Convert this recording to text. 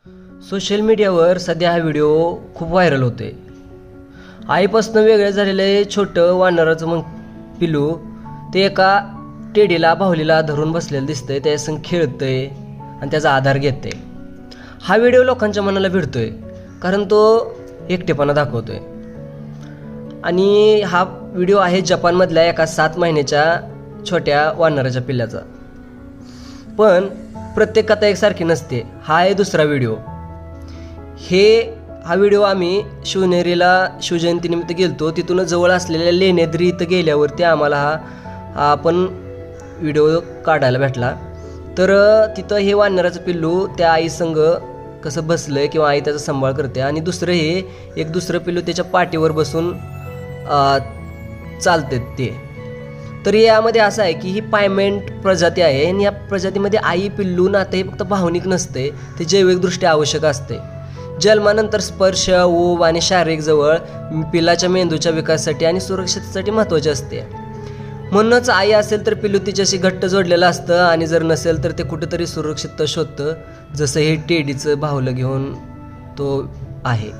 Social मीडियावर सध्या हा व्हिडिओ खूप व्हायरल होतोय। आईपासून वेगळं झालेलं छोटं वानराचं मग पिलू ते एका टेडीला बाहुलीला धरून बसलेलं दिसतंय, त्या संग खेळतंय आणि त्याचा आधार घेतंय। हा व्हिडिओ लोकांच्या मनाला भिडतोय कारण तो एकटेपणा दाखवतोय। आणि हा व्हिडिओ आहे जपानमधल्या एका 7 महिन्याच्या छोट्या वानराच्या पिल्लाचा। पण प्रत्येक कथा एकसारखी नसते। हा आहे दुसरा व्हिडिओ। हा व्हिडिओ आम्ही शिवनेरीला शिवजयंतीनिमित्त गेलतो, तिथून जवळ असलेल्या लेण्याद्री इथं गेल्यावरती आम्हाला हा आपण व्हिडिओ काढायला भेटला। तर तिथं हे वानराचं पिल्लू त्या आई संग कसं बसलंय किंवा आई त्याचा सांभाळ करते, आणि दुसरं एक दुसरं पिल्लू त्याच्या पाठीवर बसून चालते ते। तर यामध्ये असं आहे की ही पायमेंट प्रजाती आहे, आणि या प्रजातीमध्ये आई पिल्लू नाते हे फक्त भावनिक नसते, ते जैविकदृष्ट्या आवश्यक असते। जन्मानंतर स्पर्श, ऊब आणि शारीरिक जवळ पिल्लाच्या मेंदूच्या विकासासाठी आणि सुरक्षिततेसाठी महत्त्वाचे असते। म्हणूनच आई असेल तर पिल्लू तिच्याशी घट्ट जोडलेलं असतं, आणि जर नसेल तर ते कुठेतरी सुरक्षितता शोधतं, जसं हे टेडीचं बाहुलं घेऊन तो आहे।